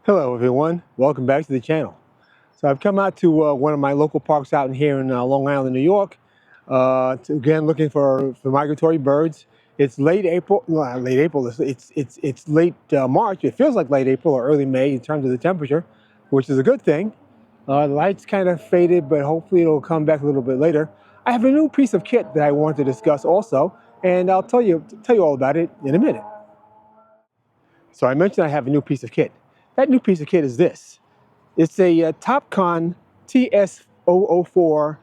Hello everyone, welcome back to the channel. So I've come out to one of my local parks out here in Long Island, New York, again looking for migratory birds. It's late April, no, not late April, it's late March. It feels like late April or early May in terms of the temperature, which is a good thing. The lights kind of faded, but hopefully it'll come back a little bit later. I have a new piece of kit that I want to discuss also, and I'll tell you all about it in a minute. So I mentioned I have a new piece of kit. That new piece of kit is this. It's a Topcon TS4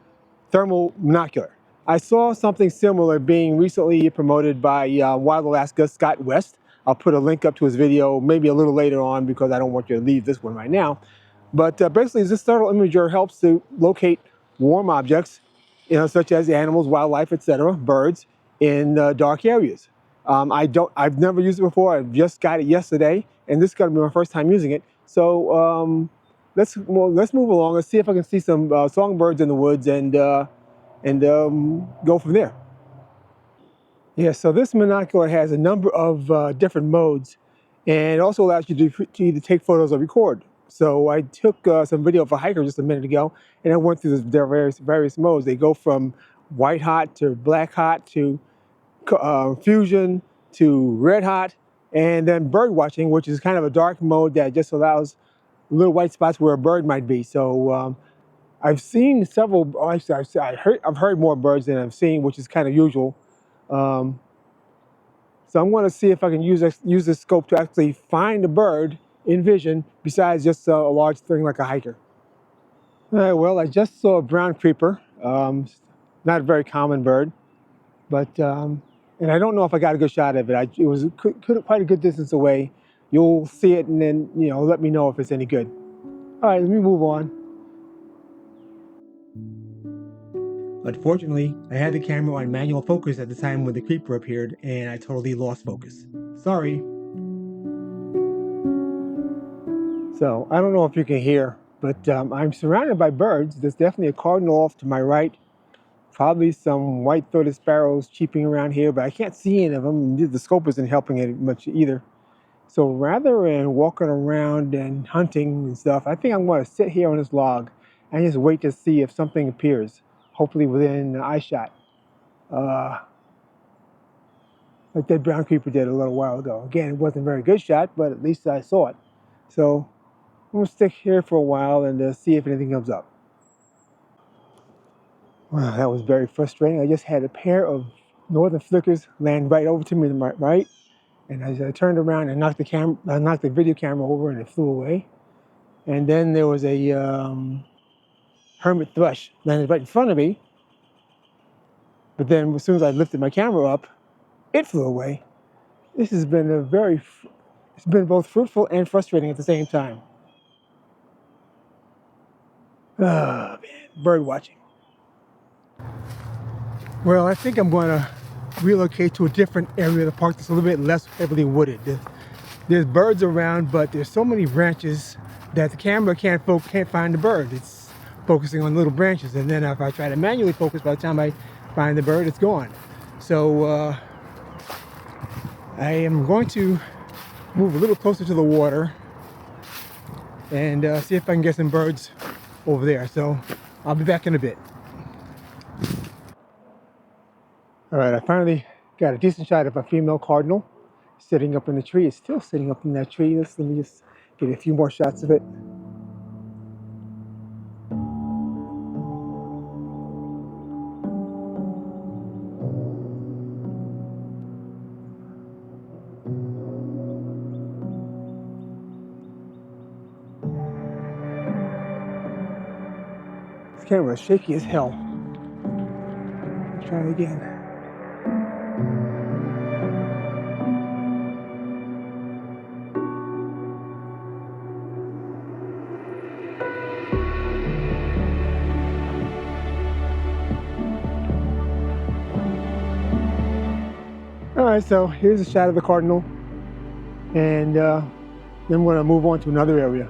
thermal monocular. I saw something similar being recently promoted by Wild Alaska Scott West. I'll put a link up to his video maybe a little later on because I don't want you to leave this one right now. But basically, this thermal imager helps to locate warm objects, such as animals, wildlife, etc., birds, in dark areas. I've never used it before. I just got it yesterday, and this is going to be my first time using it. So let's move along. Let's see if I can see some songbirds in the woods and go from there. Yeah, so this monocular has a number of different modes, and it also allows you to either take photos or record. So I took some video of a hiker just a minute ago, and I went through their various modes. They go from white hot to black hot to fusion to red hot, and then bird watching, which is kind of a dark mode that just allows little white spots where a bird might be. So I've seen several. Actually, I've heard more birds than I've seen, which is kind of usual. So I'm going to see if I can use this scope to actually find a bird in vision besides just a large thing like a hiker. All right, well, I just saw a brown creeper. Not a very common bird, but and I don't know if I got a good shot of it. It was quite a good distance away. You'll see it and then let me know if it's any good. All right, let me move on. Unfortunately, I had the camera on manual focus at the time when the creeper appeared, and I totally lost focus. Sorry. So, I don't know if you can hear, but I'm surrounded by birds. There's definitely a cardinal off to my right. Probably some white-throated sparrows cheeping around here, but I can't see any of them. The scope isn't helping it much either. So rather than walking around and hunting and stuff, I think I'm going to sit here on this log and just wait to see if something appears, hopefully within eye shot. Like that brown creeper did a little while ago. Again, it wasn't a very good shot, but at least I saw it. So I'm going to stick here for a while and see if anything comes up. Wow, that was very frustrating. I just had a pair of northern flickers land right over to me to my right. And as I turned around and knocked the video camera over and it flew away. And then there was a hermit thrush landed right in front of me. But then as soon as I lifted my camera up, it flew away. This has been it's been both fruitful and frustrating at the same time. Oh man, bird watching. Well, I think I'm going to relocate to a different area of the park that's a little bit less heavily wooded. There's birds around, but there's so many branches that the camera can't find the bird. It's focusing on little branches, and then if I try to manually focus, by the time I find the bird, it's gone. So I am going to move a little closer to the water and see if I can get some birds over there. So I'll be back in a bit. All right, I finally got a decent shot of a female cardinal sitting up in the tree. It's still sitting up in that tree. Let me just get a few more shots of it. This camera is shaky as hell. Let's try it again. All right, so here's a shot of the cardinal, and then we're going to move on to another area.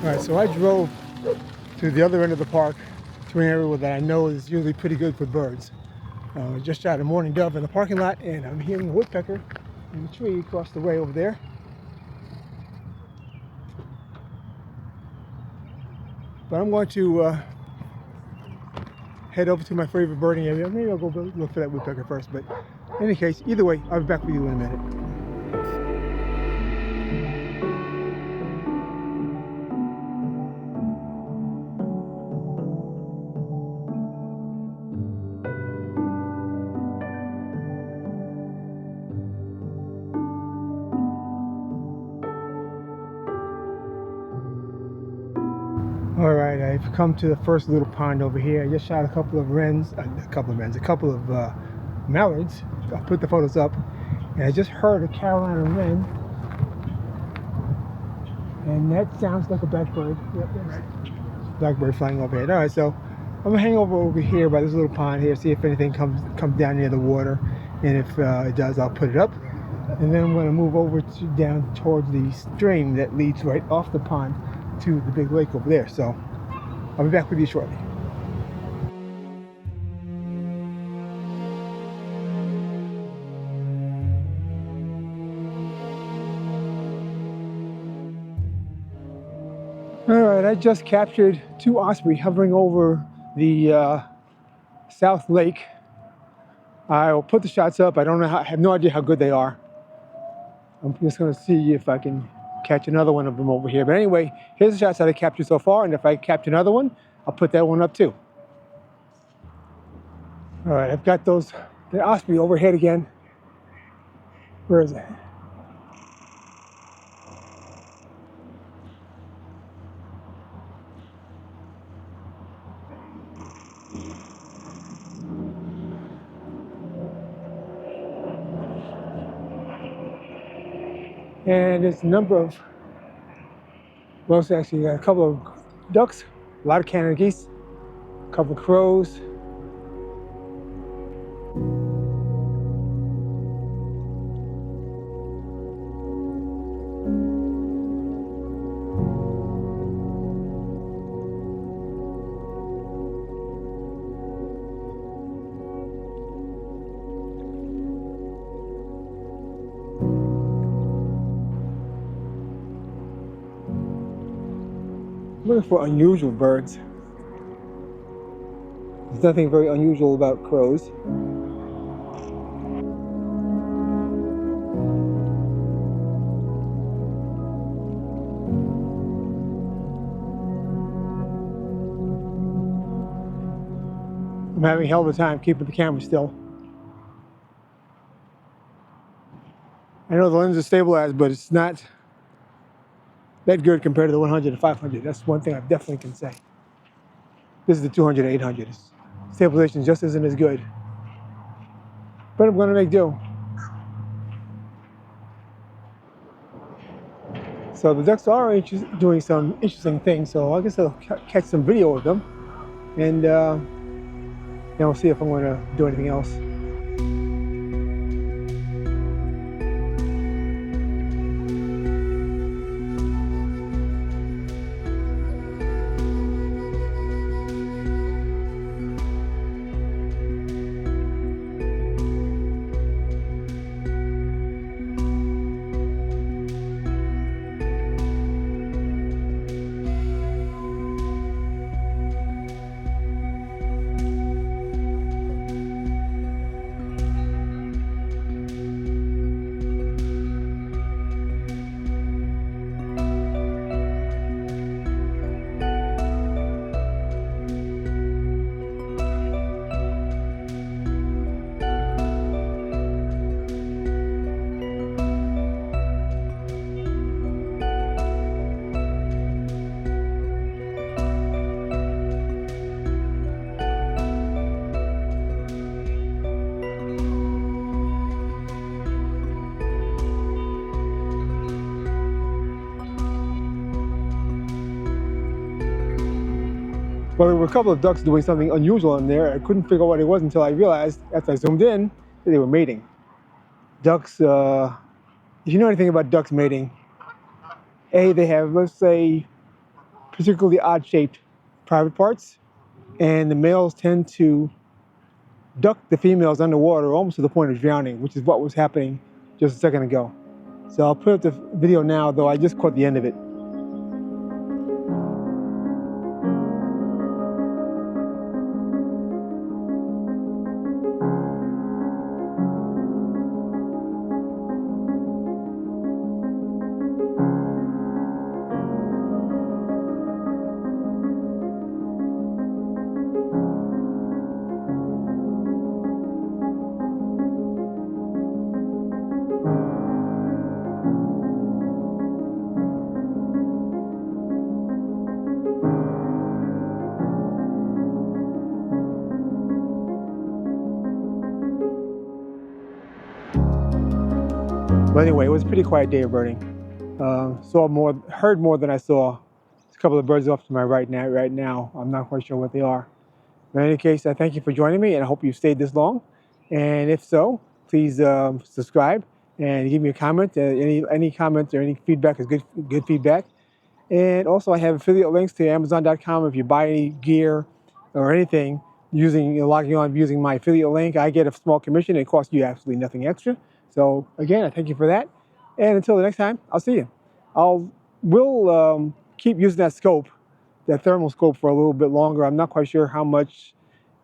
All right, so I drove to the other end of the park to an area that I know is usually pretty good for birds. Just shot a mourning dove in the parking lot, and I'm hearing a woodpecker in the tree across the way over there. But I'm going to head over to my favorite birding area. Maybe I'll go look for that woodpecker first, but in any case, either way, I'll be back with you in a minute. All right, I've come to the first little pond over here. I just shot a couple of mallards. I'll put the photos up. And I just heard a Carolina wren. And that sounds like a blackbird. Yep, right. Blackbird flying overhead. All right, so I'm gonna hang over here by this little pond here, see if anything comes down near the water. And if it does, I'll put it up. And then I'm gonna move over down towards the stream that leads right off the pond to the big lake over there. So I'll be back with you shortly. All right, I just captured 2 osprey hovering over the South Lake. I will put the shots up. I have no idea how good they are. I'm just gonna see if I can catch another one of them over here. But anyway, here's the shots that I captured so far, and if I capture another one, I'll put that one up too. All right, I've got the osprey overhead again. Where is it? And it's a number of, well, it's actually a couple of ducks, a lot of Canada geese, a couple of crows. Looking for unusual birds. There's nothing very unusual about crows. I'm having a hell of a time keeping the camera still. I know the lens is stabilized, but it's not that good compared to the 100 and 500. That's one thing I definitely can say. This is the 200 and 800. Stabilization just isn't as good. But I'm gonna make do. So the ducks are doing some interesting things, so I guess I'll catch some video of them. And then we'll see if I'm gonna do anything else. Well, there were a couple of ducks doing something unusual in there. I couldn't figure out what it was until I realized, after I zoomed in, that they were mating. Ducks, if you know anything about ducks mating, they have, let's say, particularly odd-shaped private parts, and the males tend to duck the females underwater almost to the point of drowning, which is what was happening just a second ago. So I'll put up the video now, though I just caught the end of it. But anyway, it was a pretty quiet day of birding. Heard more than I saw. There's a couple of birds off to my right now. I'm not quite sure what they are. But in any case, I thank you for joining me, and I hope you stayed this long. And if so, please subscribe and give me a comment. Any comments or any feedback is good feedback. And also, I have affiliate links to Amazon.com. If you buy any gear or anything logging on using my affiliate link, I get a small commission. It costs you absolutely nothing extra. So again, I thank you for that. And until the next time, I'll see you. We'll keep using that scope, that thermal scope, for a little bit longer. I'm not quite sure how much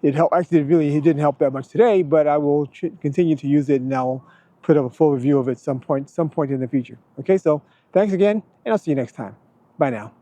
it helped. Actually, it didn't help that much today, but I will continue to use it, and I'll put up a full review of it some point in the future. Okay, so thanks again, and I'll see you next time. Bye now.